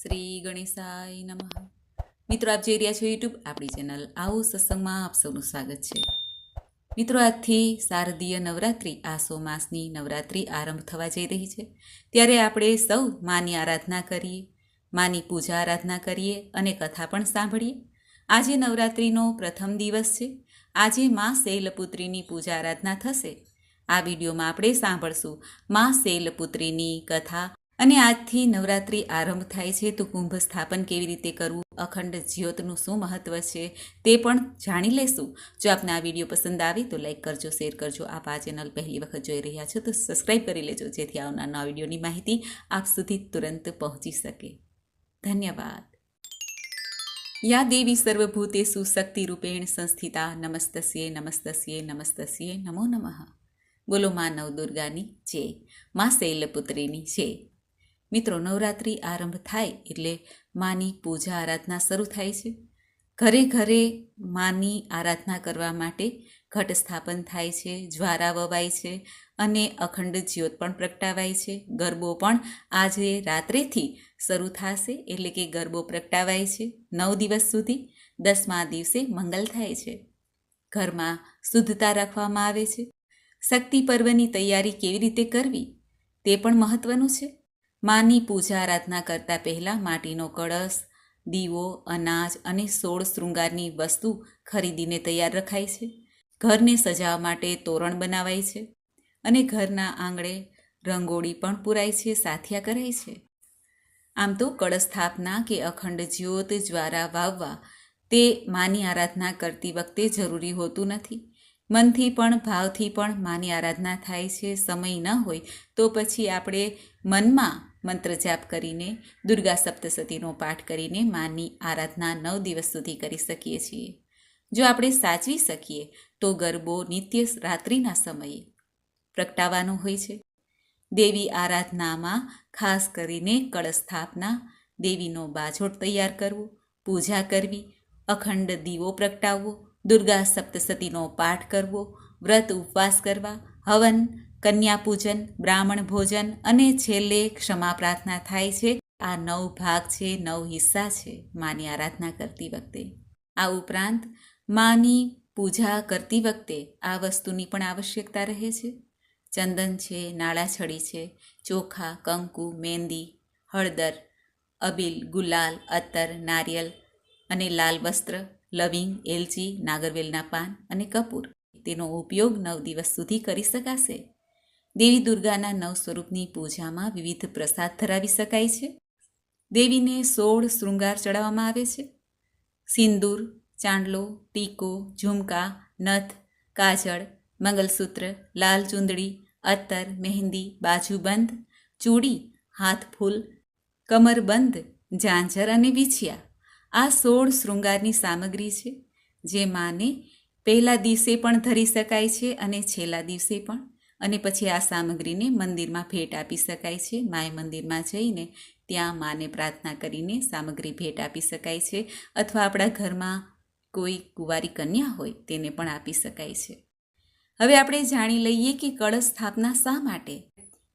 શ્રી ગણેશાય નમઃ. મિત્રો, આપ જોઈ રહ્યા છો યુટ્યુબ આપણી ચેનલ આવો સત્સંગમાં આપ સૌનું સ્વાગત છે. મિત્રો, આજથી શારદીય નવરાત્રિ આસો માસની નવરાત્રિ આરંભ થવા જઈ રહી છે. ત્યારે આપણે સૌ માની આરાધના કરીએ, માની પૂજા આરાધના કરીએ અને કથા પણ સાંભળીએ. આજે નવરાત્રિનો પ્રથમ દિવસ છે. આજે મા શૈલપુત્રીની પૂજા આરાધના થશે. આ વિડીયોમાં આપણે સાંભળશું મા શૈલપુત્રીની કથા. અને આજથી નવરાત્રિ આરંભ થાય છે તો કુંભ સ્થાપન કેવી રીતે કરવું, અખંડ જ્યોતનું શું મહત્વ છે તે પણ જાણી લેશું. જો આપને આ વિડીયો પસંદ આવે તો લાઈક કરજો, શેર કરજો. આપ આ ચેનલ પહેલી વખત જોઈ રહ્યા છો તો સબસ્ક્રાઈબ કરી લેજો, જેથી આવનાર વિડીયોની માહિતી આપ સુધી તુરંત પહોંચી શકે. ધન્યવાદ. યા દેવી સર્વભૂતેષુ શક્તિરૂપેણ સંસ્થિતા નમસ્તસ્યે નમસ્તસ્યે નમસ્તસ્યે નમો નમઃ. બોલો મા નવદુર્ગાની જય, મા શૈલપુત્રીની જય. મિત્રો, નવરાત્રિ આરંભ થાય એટલે માની પૂજા આરાધના શરૂ થાય છે. ઘરે ઘરે માની આરાધના કરવા માટે ઘટ સ્થાપન થાય છે, જ્વારા વવાય છે અને અખંડ જ્યોત પણ પ્રગટાવાય છે. ગરબો પણ આજે રાત્રેથી શરૂ થશે, એટલે કે ગરબો પ્રગટાવાય છે 9 દિવસ સુધી. 10મા દિવસે મંગલ થાય છે. ઘરમાં શુદ્ધતા રાખવામાં આવે છે. શક્તિ પર્વની તૈયારી કેવી રીતે કરવી તે પણ મહત્વનું છે. માની પૂજા આરાધના કરતાં પહેલાં માટીનો કળશ, દીવો, અનાજ અને 16 શૃંગારની વસ્તુ ખરીદીને તૈયાર રખાય છે. ઘરને સજાવવા માટે તોરણ બનાવાય છે અને ઘરના આંગણે રંગોળી પણ પૂરાય છે, સાથિયા કરાય છે. આમ તો કળશ સ્થાપના કે અખંડ જ્યોત જ્વારા વાવવા તે માની આરાધના કરતી વખતે જરૂરી હોતું નથી. મનથી પણ ભાવથી પણ માની આરાધના થાય છે. સમય ન હોય તો પછી આપણે મનમાં મંત્ર જાપ કરીને, દુર્ગા સપ્તશતીનો પાઠ કરીને માની આરાધના 9 દિવસ સુધી કરી શકીએ છીએ. જો આપણે સાચવી શકીએ તો ગરબો નિત્ય રાત્રિના સમયે પ્રગટાવવાનો હોય છે. દેવી આરાધનામાં ખાસ કરીને કળશ સ્થાપના, દેવીનો બાજોટ તૈયાર કરવો, પૂજા કરવી, અખંડ દીવો પ્રગટાવવો, દુર્ગા સપ્તશતીનો પાઠ કરવો, વ્રત ઉપવાસ કરવા, હવન, કન્યા પૂજન, બ્રાહ્મણ ભોજન અને છેલ્લે ક્ષમા પ્રાર્થના થાય છે. આ 9 ભાગ છે, 9 હિસ્સા છે માની આરાધના કરતી વખતે. આ ઉપરાંત માની પૂજા કરતી વખતે આ વસ્તુની પણ આવશ્યકતા રહે છે. ચંદન છે, નાળાછડી છે, ચોખા, કંકુ, મહેંદી, હળદર, અબીલ, ગુલાલ, અત્તર, નારિયેલ અને લાલ વસ્ત્ર, લવિંગ, એલચી, નાગરવેલના પાન અને કપૂર. તેનો ઉપયોગ 9 દિવસ સુધી કરી શકાશે. દેવી દુર્ગાના 9 સ્વરૂપની પૂજામાં વિવિધ પ્રસાદ ધરાવી શકાય છે. દેવીને 16 શૃંગાર ચડાવવામાં આવે છે. સિંદૂર, ચાંદલો, ટીકો, ઝુમકા, નથ, કાજળ, મંગલસૂત્ર, લાલ ચૂંદડી, અત્તર, મહેંદી, બાજુબંધ, ચૂડી, હાથફૂલ, કમરબંધ, ઝાંઝર અને વીછિયા. આ 16 શૃંગારની સામગ્રી છે, જે માને પહેલા દિવસે પણ ધરી શકાય છે અને છેલ્લા દિવસે પણ. અને પછી આ સામગ્રીને મંદિરમાં ભેટ આપી શકાય છે. માય મંદિરમાં જઈને ત્યાં માને પ્રાર્થના કરીને સામગ્રી ભેટ આપી શકાય છે, અથવા આપણા ઘરમાં કોઈ કુંવારી કન્યા હોય તેને પણ આપી શકાય છે. હવે આપણે જાણી લઈએ કે કળશ સ્થાપના શા માટે.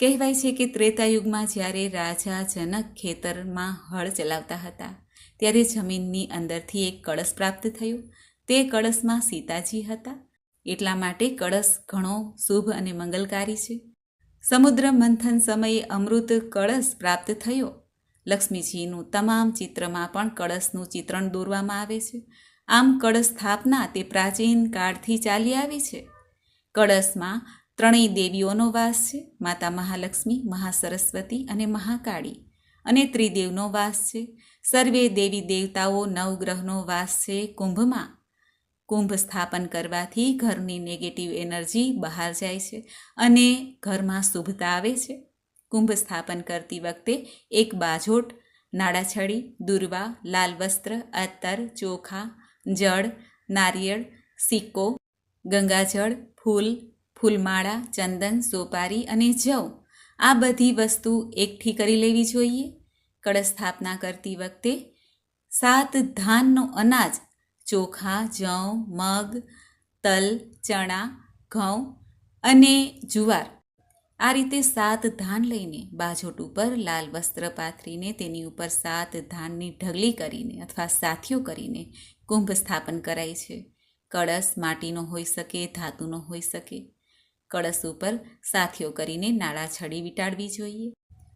કહેવાય છે કે ત્રેતાયુગમાં જ્યારે રાજા જનક ખેતરમાં હળ ચલાવતા હતા ત્યારે જમીનની અંદરથી એક કળશ પ્રાપ્ત થયો. તે કળશમાં સીતાજી હતા. એટલા માટે કળશ ઘણો શુભ અને મંગલકારી છે. સમુદ્ર મંથન સમયે અમૃત કળશ પ્રાપ્ત થયો. લક્ષ્મીજીનું તમામ ચિત્રમાં પણ કળશનું ચિત્રણ દોરવામાં આવે છે. આમ કળશ સ્થાપના તે પ્રાચીન કાળથી ચાલી આવી છે. કળશમાં 3 દેવીઓનો વાસ છે: માતા મહાલક્ષ્મી, મહાસરસ્વતી અને મહાકાળી. અને ત્રિદેવનો વાસ છે. સર્વે દેવી દેવતાઓ, 9 ગ્રહનો વાસ છે કુંભમાં. કુંભ સ્થાપન કરવાથી ઘરની નેગેટિવ એનર્જી બહાર જાય છે અને ઘરમાં શુભતા આવે છે. કુંભ સ્થાપન કરતી વખતે એક બાજોટ, નાળાછડી, દુર્વા, લાલ વસ્ત્ર, અત્તર, ચોખા, જળ, નારિયેળ, સિક્કો, ગંગાજળ, ફૂલ, ફૂલમાળા, ચંદન, સોપારી અને જવ, આ બધી વસ્તુ એકઠી કરી લેવી જોઈએ. કળશ સ્થાપના કરતી વખતે 7 ધાનનો અનાજ, ચોખા, જવ, મગ, તલ, ચણા, ઘઉં અને જુવાર, આ રીતે 7 ધાન લઈને બાજોટ ઉપર લાલ વસ્ત્ર પાથરીને તેની ઉપર 7 ધાનની ઢગલી કરીને અથવા સાથીઓ કરીને કુંભ સ્થાપન કરાય છે. કળશ માટીનો હોઈ શકે, ધાતુનો હોઈ શકે. કળશ ઉપર સાથીઓ કરીને નાળા છડી વીંટાળવી જોઈએ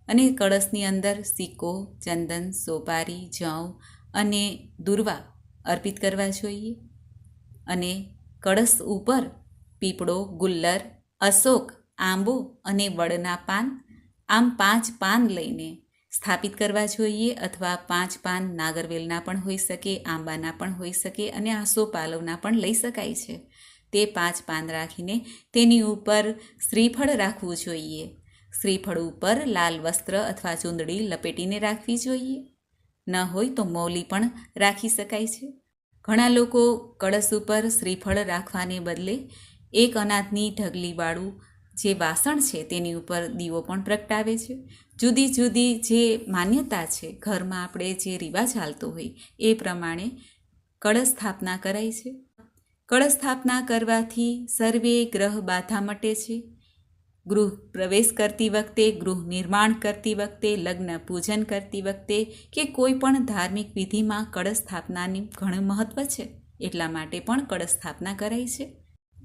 અને કળશની અંદર સિક્કો, ચંદન, સોપારી, જવ અને દુર્વા અર્પિત કરવા જોઈએ. અને કળશ ઉપર પીપળો, ગુલ્લર, અશોક, આંબો અને વડના પાન, આમ 5 પાન લઈને સ્થાપિત કરવા જોઈએ. અથવા 5 પાન નાગરવેલના પણ હોઈ શકે, આંબાના પણ હોઈ શકે અને આસોપાલવના પણ લઈ શકાય છે. તે 5 પાન રાખીને તેની ઉપર શ્રીફળ રાખવું જોઈએ. શ્રીફળ ઉપર લાલ વસ્ત્ર અથવા ચૂંદડી લપેટીને રાખવી જોઈએ. ન હોય તો મૌલી પણ રાખી શકાય છે. ઘણા લોકો કળશ ઉપર શ્રીફળ રાખવાને બદલે એક અનાજની ઢગલીવાળું જે વાસણ છે તેની ઉપર દીવો પણ પ્રગટાવે છે. જુદી જુદી જે માન્યતા છે, ઘરમાં આપણે જે રિવાજ ચાલતો હોય એ પ્રમાણે કળશ સ્થાપના કરાય છે. કળશ સ્થાપના કરવાથી સર્વે ગ્રહ બાધા મટે છે. ગૃહ પ્રવેશ કરતી વખતે, ગૃહ નિર્માણ કરતી વખતે, લગ્ન પૂજન કરતી વખતે કે કોઈ પણ ધાર્મિક વિધિમાં કળશ સ્થાપનાની ઘણું મહત્ત્વ છે. એટલા માટે પણ કળશ સ્થાપના કરાય છે.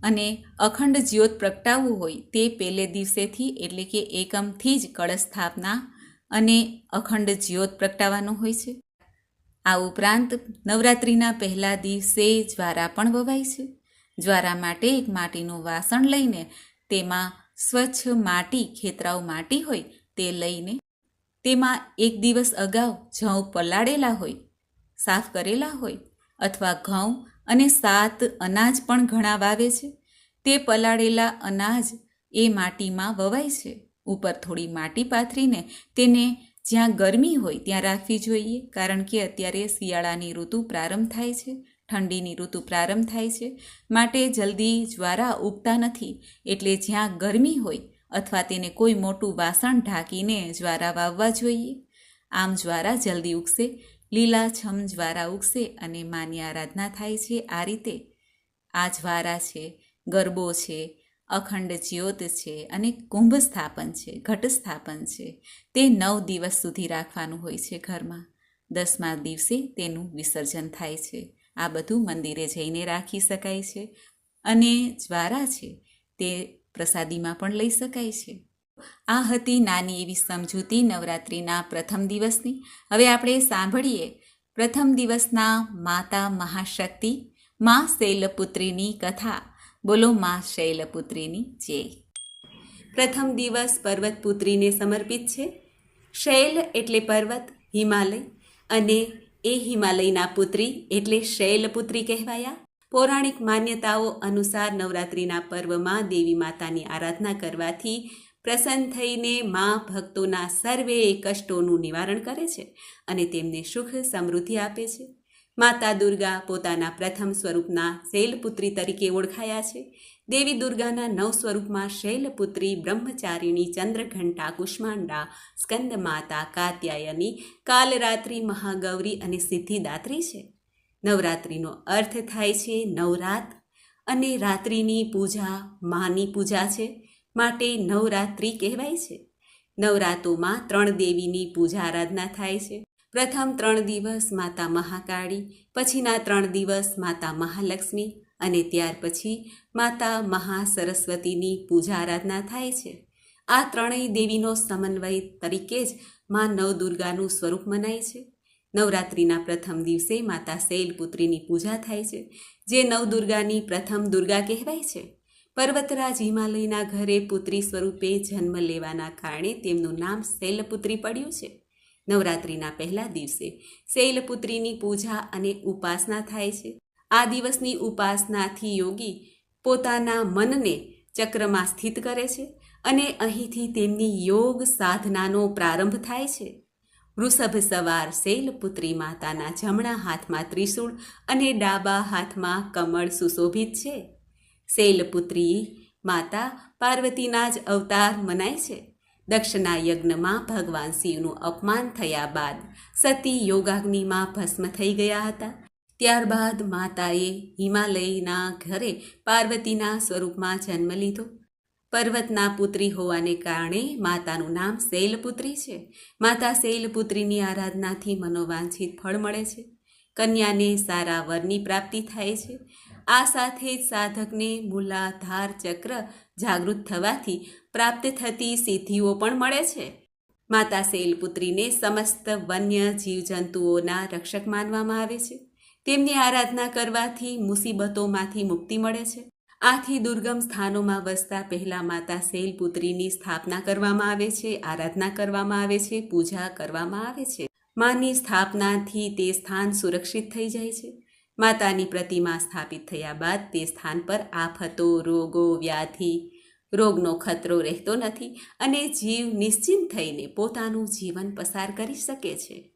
અને અખંડ જ્યોત પ્રગટાવવું હોય તે પહેલે દિવસેથી એટલે કે એકમથી જ કળશ સ્થાપના અને અખંડ જ્યોત પ્રગટાવવાનો હોય છે. આ ઉપરાંત નવરાત્રિના પહેલા દિવસે જ્વારા પણ વવાય છે. જ્વારા માટે એક માટીનું વાસણ લઈને તેમાં સ્વચ્છ માટી, ખેતરાઓ માટી હોય તે લઈને તેમાં એક દિવસ અગાઉ જવ પલાળેલા હોય, સાફ કરેલા હોય, અથવા ઘઉં અને 7 અનાજ પણ ઘણા વાવે છે. તે પલાળેલા અનાજ એ માટીમાં વવાય છે. ઉપર થોડી માટી પાથરીને તેને જ્યાં ગરમી હોય ત્યાં રાખવી જોઈએ. કારણ કે અત્યારે શિયાળાની ઋતુ પ્રારંભ થાય છે, ઠંડીની ઋતુ પ્રારંભ થાય છે, માટે જલ્દી જ્વારા ઉગતા નથી. એટલે જ્યાં ગરમી હોય અથવા તેને કોઈ મોટું વાસણ ઢાંકીને જ્વારા વાવવા જોઈએ. આમ જ્વારા જલ્દી ઉગશે, લીલાછમ જ્વારા ઉગશે અને માની આરાધના થાય છે. આ રીતે આ જ્વારા છે, ગરબો છે, અખંડ જ્યોત છે અને કુંભ સ્થાપન છે, ઘટ સ્થાપન છે, તે 9 દિવસ સુધી રાખવાનું હોય છે ઘરમાં. 10મા દિવસે તેનું વિસર્જન થાય છે. આ બધું મંદિરે જઈને રાખી શકાય છે. અને જ્વારા છે તે પ્રસાદીમાં પણ લઈ શકાય છે. આ હતી નાની એવી સમજૂતી નવરાત્રિના પ્રથમ દિવસની. હવે આપણે સાંભળીએ પ્રથમ દિવસના માતા મહાશક્તિ મા શૈલપુત્રીની કથા. બોલો મા શૈલપુત્રીની જય. પ્રથમ દિવસ પર્વતપુત્રીને સમર્પિત છે. શૈલ એટલે પર્વત, હિમાલય, અને એ હિમાલયના પુત્રી એટલે શૈલપુત્રી કહેવાયા. પૌરાણિક માન્યતાઓ અનુસાર નવરાત્રિના પર્વમાં દેવી માતાની આરાધના કરવાથી પ્રસન્ન થઈને મા ભક્તોના સર્વે કષ્ટોનું નિવારણ કરે છે અને તેમને સુખ સમૃદ્ધિ આપે છે. માતા દુર્ગા પોતાના પ્રથમ સ્વરૂપના શૈલપુત્રી તરીકે ઓળખાયા છે. દેવી દુર્ગાના 9 સ્વરૂપમાં શૈલપુત્રી, બ્રહ્મચારિણી, ચંદ્રઘંટા, કુષ્માંડા, સ્કંદમાતા, કાત્યાયની, કાલરાત્રિ, મહાગૌરી અને સિદ્ધિદાત્રી છે. નવરાત્રિનો અર્થ થાય છે નવરાત, અને રાત્રિની પૂજા માની પૂજા છે, માટે નવરાત્રિ કહેવાય છે. નવરાતોમાં 3 દેવીની પૂજા આરાધના થાય છે. પ્રથમ 3 દિવસ માતા મહાકાળી, પછીના 3 દિવસ માતા મહાલક્ષ્મી અને ત્યાર પછી માતા મહાસરસ્વતીની પૂજા આરાધના થાય છે. આ 3 દેવીનો સમન્વય તરીકે જ મા નવદુર્ગાનું સ્વરૂપ મનાય છે. નવરાત્રિના પ્રથમ દિવસે માતા શૈલપુત્રીની પૂજા થાય છે, જે નવદુર્ગાની પ્રથમ દુર્ગા કહેવાય છે. પર્વતરાજ હિમાલયના ઘરે પુત્રી સ્વરૂપે જન્મ લેવાના કારણે તેમનું નામ શૈલપુત્રી પડ્યું છે. નવરાત્રિના પહેલા દિવસે શૈલપુત્રીની પૂજા અને ઉપાસના થાય છે. આ દિવસની ઉપાસનાથી યોગી પોતાના મનને ચક્રમાં સ્થિત કરે છે અને અહીંથી તેમની યોગ સાધનાનો પ્રારંભ થાય છે. વૃષભ સવાર શૈલપુત્રી માતાના જમણા હાથમાં ત્રિશૂળ અને ડાબા હાથમાં કમળ સુશોભિત છે. શૈલપુત્રી માતા પાર્વતીના જ અવતાર મનાય છે. દક્ષના યજ્ઞમાં ભગવાન શિવનું અપમાન થયા બાદ સતી યોગાગ્નિમાં ભસ્મ થઈ ગયા હતા. ત્યારબાદ માતાએ હિમાલયના ઘરે પાર્વતીના સ્વરૂપમાં જન્મ લીધો પર્વતના પુત્રી હોવાને કારણે માતાનું નામ શૈલપુત્રી છે. માતા શૈલપુત્રીની આરાધનાથી મનોવાંછિત ફળ મળે છે. કન્યાને સારા વરની પ્રાપ્તિ થાય છે. આ સાથે જ સાધકને મૂલાધાર ચક્ર જાગૃત થવાથી પ્રાપ્ત થતી સિદ્ધિઓ પણ મળે છે. માતા શૈલપુત્રીને સમસ્ત વન્ય જીવજંતુઓના રક્ષક માનવામાં આવે છે. તેમની આરાધના કરવાથી મુસીબતોમાંથી મુક્તિ મળે છે. આથી દુર્ગમ સ્થાનોમાં વસતા પહેલા માતા શૈલપુત્રીની સ્થાપના કરવામાં આવે છે, આરાધના કરવામાં આવે છે, પૂજા કરવામાં આવે છે. માની સ્થાપનાથી તે સ્થાન સુરક્ષિત થઈ જાય છે. માતાની પ્રતિમા સ્થાપિત થયા બાદ તે સ્થાન પર આફતો, રોગો, વ્યાધિ, રોગનો ખતરો રહેતો નથી અને જીવ નિશ્ચિંત થઈને પોતાનું જીવન પસાર કરી શકે છે.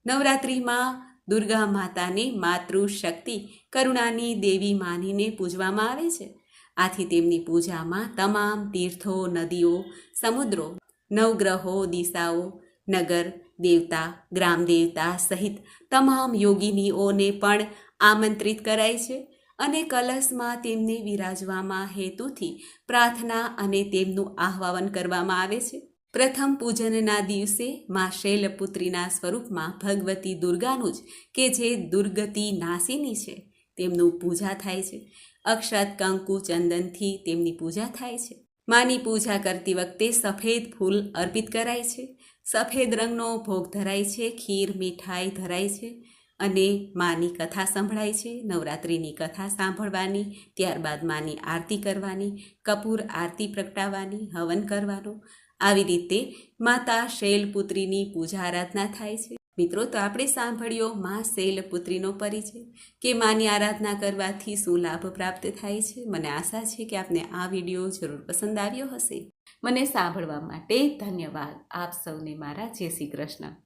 નવરાત્રિમાં દુર્ગા માતાને માતૃશક્તિ, કરુણાની દેવી માનીને પૂજવામાં આવે છે. આથી તેમની પૂજામાં તમામ તીર્થો, નદીઓ, સમુદ્રો, નવગ્રહો, દિશાઓ, નગર દેવતા, ગ્રામ દેવતા સહિત તમામ યોગિનીઓને પણ આમંત્રિત કરાય છે અને કલશમાં તેમને વિરાજવામાં હેતુથી પ્રાર્થના અને તેમનું આહ્વાન કરવામાં આવે છે. પ્રથમ પૂજનના દિવસે મા શૈલપુત્રીના સ્વરૂપમાં ભગવતી દુર્ગાનું જ કે જે દુર્ગતિ નાશિની છે તેમનું પૂજા થાય છે. અક્ષત, કંકુ, ચંદનથી તેમની પૂજા થાય છે. માની પૂજા કરતી વખતે સફેદ ફૂલ અર્પિત કરાય છે. સફેદ રંગનો ભોગ ધરાય છે. ખીર, મીઠાઈ ધરાય છે અને માની કથા સંભળાય છે. નવરાત્રિની કથા સાંભળવાની, ત્યારબાદ માની આરતી કરવાની, કપૂર આરતી પ્રગટાવવાની, હવન કરવાનો. આવી રીતે માતા શૈલપુત્રીની પૂજા આરાધના થાય છે. મિત્રો, તો આપણે સાંભળ્યો મા શૈલપુત્રીનો પરિચય કે માની આરાધના કરવાથી શું લાભ પ્રાપ્ત થાય છે. મને આશા છે કે આપને આ વિડીયો જરૂર પસંદ આવ્યો હશે. મને સાંભળવા માટે ધન્યવાદ. આપ સૌને મારા જય શ્રી કૃષ્ણ.